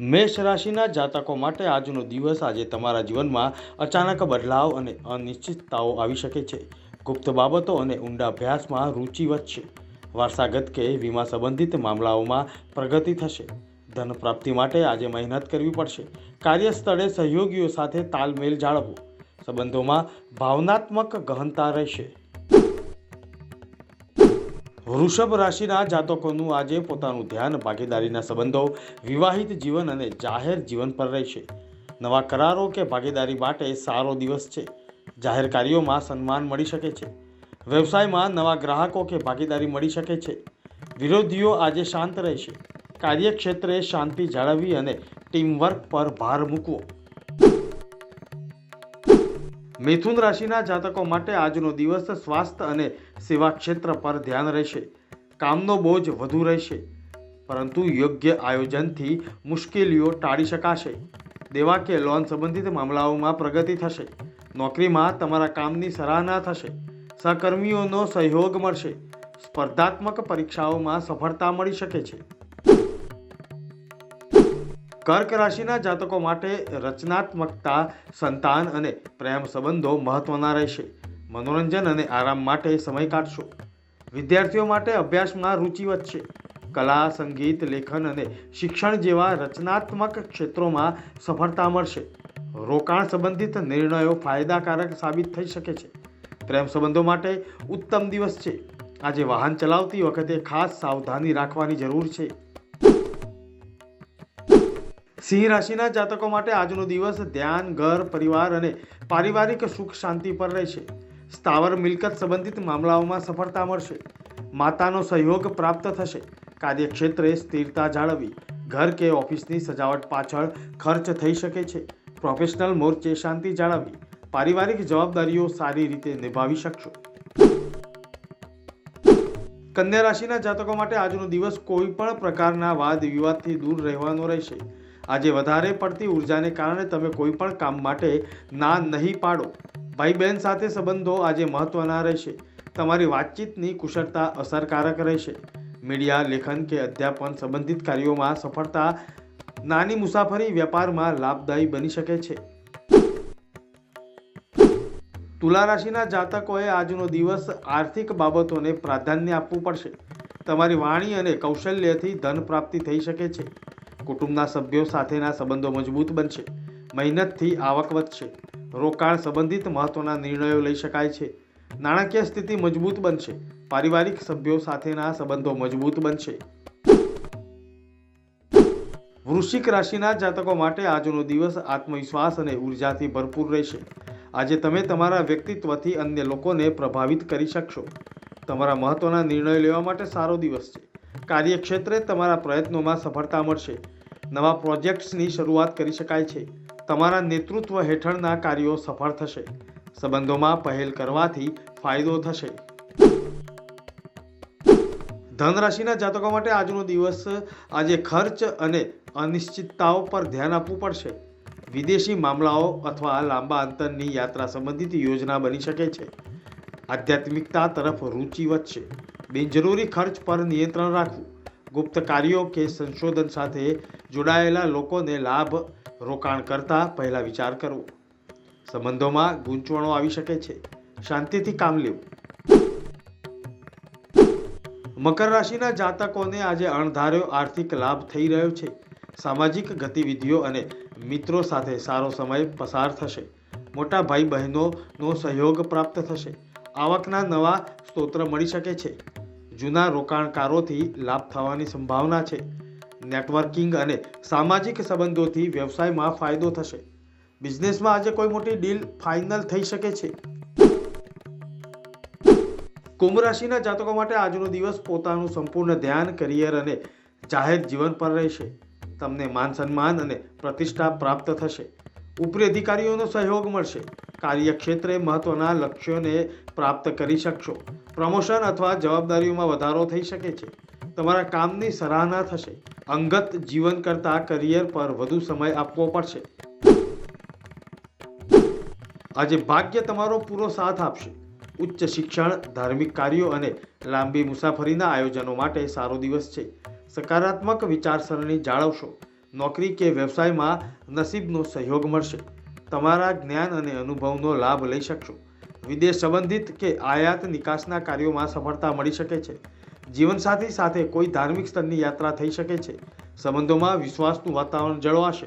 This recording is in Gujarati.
મેષ રાશિના જાતકો માટે આજનો દિવસ આજે તમારા જીવનમાં અચાનક બદલાવ અને અનિશ્ચિતતાઓ આવી શકે છે. ગુપ્ત બાબતો અને ઊંડા અભ્યાસમાં રુચિ વધશે. વારસાગત કે વીમા સંબંધિત મામલાઓમાં પ્રગતિ થશે. ધન પ્રાપ્તિ માટે આજે મહેનત કરવી પડશે. કાર્યસ્થળે સહયોગીઓ સાથે તાલમેલ જાળવવો. સંબંધોમાં ભાવનાત્મક ગહનતા રહેશે. વૃષભ રાશિના જાતકોનું આજે પોતાનું ધ્યાન ભાગીદારીના સંબંધો, વિવાહિત જીવન અને જાહેર જીવન પર રહેશે. નવા કરારો કે ભાગીદારી માટે સારો દિવસ છે. જાહેર કાર્યોમાં સન્માન મળી શકે છે. વ્યવસાયમાં નવા ગ્રાહકો કે ભાગીદારી મળી શકે છે. વિરોધીઓ આજે શાંત રહેશે. કાર્યક્ષેત્રે શાંતિ જાળવવી અને ટીમવર્ક પર ભાર મૂકવો. મિથુન રાશિના જાતકો માટે આજનો દિવસ સ્વાસ્થ્ય અને સેવા ક્ષેત્ર પર ધ્યાન રહેશે. કામનો બોજ વધુ રહેશે, પરંતુ યોગ્ય આયોજનથી મુશ્કેલીઓ ટાળી શકાશે. દેવા કે લોન સંબંધિત મામલાઓમાં પ્રગતિ થશે. નોકરીમાં તમારા કામની સરાહના થશે. સહકર્મીઓનો સહયોગ મળશે. સ્પર્ધાત્મક પરીક્ષાઓમાં સફળતા મળી શકે છે. કર્ક રાશિના જાતકો માટે રચનાત્મકતા, સંતાન અને પ્રેમ સંબંધો મહત્વના રહેશે. મનોરંજન અને આરામ માટે સમય કાઢશો. વિદ્યાર્થીઓ માટે અભ્યાસમાં રુચિ વધશે. કલા, સંગીત, લેખન અને શિક્ષણ જેવા રચનાત્મક ક્ષેત્રોમાં સફળતા મળશે. રોકાણ સંબંધિત નિર્ણયો ફાયદાકારક સાબિત થઈ શકે છે. પ્રેમ સંબંધો માટે ઉત્તમ દિવસ છે. આજે વાહન ચલાવતી વખતે ખાસ સાવધાની રાખવાની જરૂર છે. સિંહ રાશિના જાતકો માટે આજનો દિવસ ધ્યાન, ઘર, પરિવાર અને પારિવારિક સુખ શાંતિ પર રહેશે. સ્થાવર મિલકત સંબંધિત મામલાઓમાં સફળતા મળશે. માતાનો સહયોગ પ્રાપ્ત થશે. કાર્યક્ષેત્રે સ્થિરતા જાળવવી. ઘર કે ઓફિસની સજાવટ પાછળ ખર્ચ થઈ શકે છે. પ્રોફેશનલ મોરચે શાંતિ જાળવવી. પારિવારિક જવાબદારીઓ સારી રીતે નિભાવી શકશો. કન્યા રાશિના જાતકો માટે આજનો દિવસ કોઈ પણ પ્રકારના વાદ વિવાદથી દૂર રહેવાનો રહેશે. આજે વધારે પડતી ઉર્જાને કારણે તમે કોઈ પણ કામ માટે ના નહીં પાડો. ભાઈ બહેન સાથે સંબંધો આજે મહત્વના રહેશે. તમારી વાતચીતની કુશળતા અસરકારક રહેશે. મીડિયા, લેખન કે અધ્યાપન સંબંધિત કાર્યોમાં સફળતા. નાની મુસાફરી વેપારમાં લાભદાયી બની શકે છે. તુલા રાશિના જાતકોએ આજનો દિવસ આર્થિક બાબતોને પ્રાધાન્ય આપવું પડશે. તમારી વાણી અને કૌશલ્યથી ધન પ્રાપ્તિ થઈ શકે છે. કુટુંબના સભ્યો સાથેના સંબંધો મજબૂત બનશે. મહેનતથી આવક વધશે. રોકાણ સંબંધિત મહત્વના નિર્ણયો લઈ શકાય છે. નાણાકીય સ્થિતિ મજબૂત બનશે. પારિવારિક સભ્યો સાથેના સંબંધો મજબૂત બનશે. વૃશ્ચિક રાશિના જાતકો માટે આજનો દિવસ આત્મવિશ્વાસ અને ઉર્જાથી ભરપૂર રહેશે. આજે તમે તમારા વ્યક્તિત્વથી અન્ય લોકોને પ્રભાવિત કરી શકશો. તમારા મહત્વના નિર્ણયો લેવા માટે સારો દિવસ છે. કાર્યક્ષેત્રે તમારા પ્રયત્નોમાં સફળતા મળશે. નવા પ્રોજેક્ટ્સની શરૂઆત કરી શકાય છે. તમારા નેતૃત્વ હેઠળના કાર્યો સફળ થશે. સંબંધોમાં પહેલ કરવાથી ફાયદો થશે. ધન રાશિના જાતકો માટે આજનો દિવસ આજે ખર્ચ અને અનિશ્ચિતતાઓ પર ધ્યાન આપવું પડશે. વિદેશી મામલાઓ અથવા લાંબા અંતરની યાત્રા સંબંધિત યોજના બની શકે છે. આધ્યાત્મિકતા તરફ રુચિ વધશે. બિનજરૂરી ખર્ચ પર નિયંત્રણ રાખવું. ગુપ્ત કાર્યો કે સંશોધન સાથે જોડાયેલા લોકોને લાભ. રોકાણ કરતા પહેલા વિચાર કરવો. સંબંધોમાં ગૂંચવણો આવી શકે છે. શાંતિથી કામ લેવું. મકર રાશિના જાતકોને આજે અણધાર્યો આર્થિક લાભ થઈ રહ્યો છે. સામાજિક ગતિવિધિઓ અને મિત્રો સાથે સારો સમય પસાર થશે. મોટા ભાઈ બહેનોનો સહયોગ પ્રાપ્ત થશે. આવકના નવા સ્ત્રોત મળી શકે છે. જૂના રોકાણકારોથી લાભ થવાની સંભાવના છે. નેટવર્કિંગ અને સામાજિક સંબંધોથી વ્યવસાયમાં ફાયદો થશે. બિઝનેસમાં આજે કોઈ મોટી ડીલ ફાઇનલ થઈ શકે છે. કુંભ રાશિના જાતકો માટે આજનો દિવસ પોતાનું સંપૂર્ણ ધ્યાન, કરિયર અને જાહેર જીવન પર રહેશે. તમને માન સન્માન અને પ્રતિષ્ઠા પ્રાપ્ત થશે. ઉપરી અધિકારીઓનો સહયોગ મળશે. કાર્યક્ષેત્રે મહત્વના લક્ષ્યોને પ્રાપ્ત કરી શકશો. પ્રમોશન અથવા જવાબદારીઓમાં વધારો થઈ શકે છે. તમારા કામની સરાહના થશે. અંગત જીવન કરતાં કરિયર પર વધુ સમય આપવો પડશે. આજે ભાગ્ય તમારો પૂરો સાથ આપશે. ઉચ્ચ શિક્ષણ, ધાર્મિક કાર્યો અને લાંબી મુસાફરીના આયોજનો માટે સારો દિવસ છે. સકારાત્મક વિચારસરણી જાળવશો. નોકરી કે વ્યવસાયમાં નસીબનો સહયોગ મળશે. તમારા જ્ઞાન અને અનુભવનો લાભ લઈ શકશો. વિદેશ સંબંધિત કે આયાત નિકાસના કાર્યોમાં સફળતા મળી શકે છે. જીવનસાથી સાથે કોઈ ધાર્મિક સ્થળની યાત્રા થઈ શકે છે. સંબંધોમાં વિશ્વાસનું વાતાવરણ જળવાશે.